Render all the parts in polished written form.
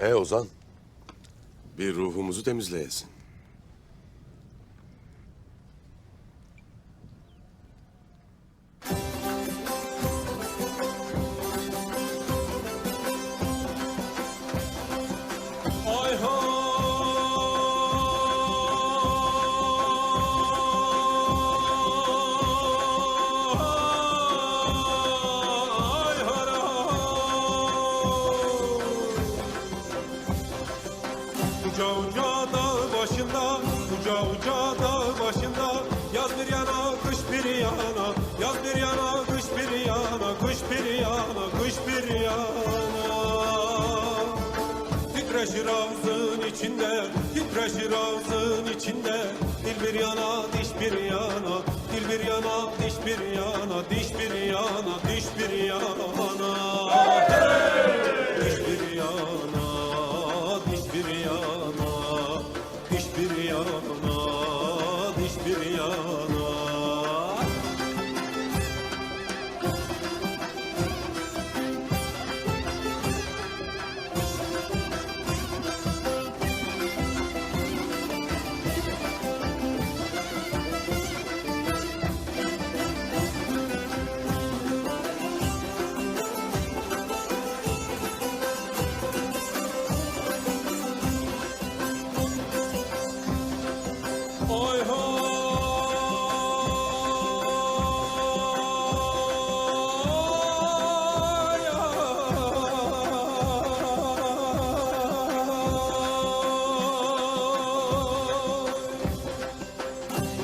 Ozan, bir ruhumuzu temizleyesin. Ay Uca uca dağ başında, uca uca dağ başında, yaz bir yana, kış bir yana, yaz bir yana, kış bir yana, kış bir yana, kış bir yana. Titreşir ağzın içinde, titreşir ağzın içinde, dil bir yana, diş bir yana, dil bir yana, diş bir yana, diş bir yana, diş bir yana. Diş bir yana, diş bir yana, diş bir yana, diş bir yana. Oy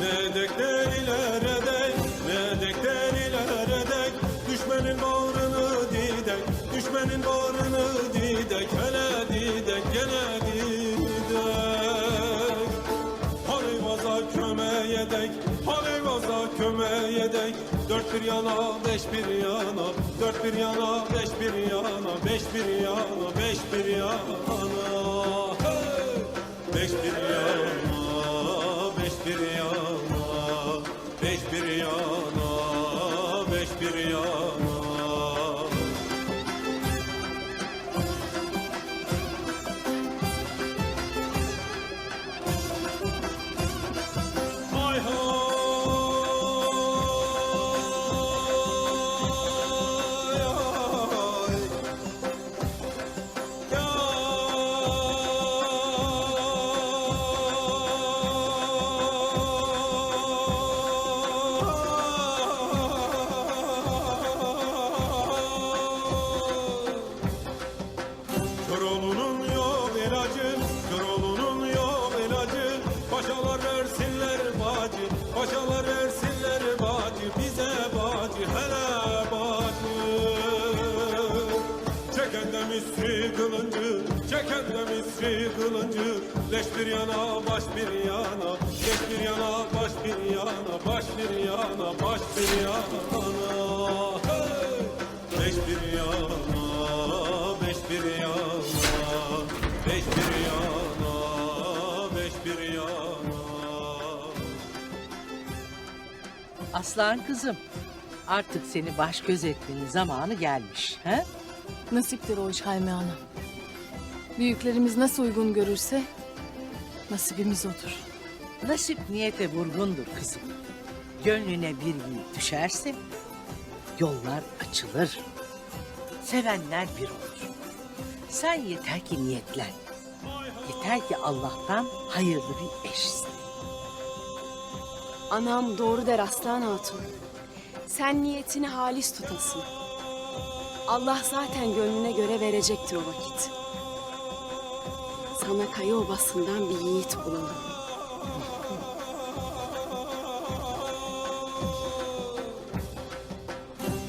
Ne dekler ileri dek, ne dekler ileri dek, düşmenin bağrını didek, düşmenin bağrını didek, hele didek, gene didek. Halayvaza kömeye dek, halayvaza kömeye dek, dört bir yana, beş bir yana, dört bir yana, beş bir yana, beş bir yana, beş bir yana. Hey! Beş bir yana, beş bir yana, beş bir yana, beş bir yana. Ay Köroğlu'nun yok ilacı, Köroğlu'nun yok ilacı. Paşalar versinler bacı, paşalar versinler bacı, bize bacı, hele bacı. Çeken de misri kılıncı, çeken de misri kılıncı. Leş bir yana, baş bir yana, leş bir yana, baş bir yana, baş bir yana, baş bir yana. Hey! Beş bir yana, beş bir yana, beş bir yana, beş bir yana. Aslan kızım, artık seni baş göz etmenin zamanı gelmiş. He? Nasiptir o iş Hayme Ana. Büyüklerimiz nasıl uygun görürse nasibimiz odur. Nasip niyete vurgundur kızım. Gönlüne bir yiğit düşerse yollar açılır. Sevenler bir olur. Sen yeter ki niyetlen. Yeter ki Allah'tan hayırlı bir eş iste. Anam doğru der Aslan Hatun. Sen niyetini halis tutasın. Allah zaten gönlüne göre verecektir o vakit. Sana Kaya Obası'ndan bir yiğit bulalım.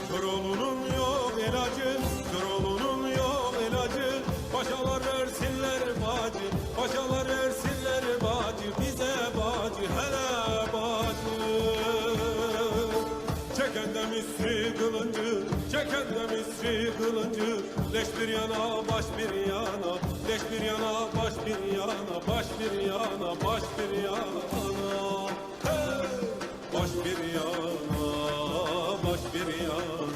Köroğlu'nun yok ilacı, Köroğlu'nun yok ilacı. Paşalar versinler bacı, paşalar versinler bacı, bize bacı, hele bacı. Çeken de misri kılıncı, çeken de misri kılıncı. Leş bir yana, baş bir yana, leş bir yana, baş bir yana, baş bir yana, baş bir yana. Hey! Baş bir yana, baş bir yana.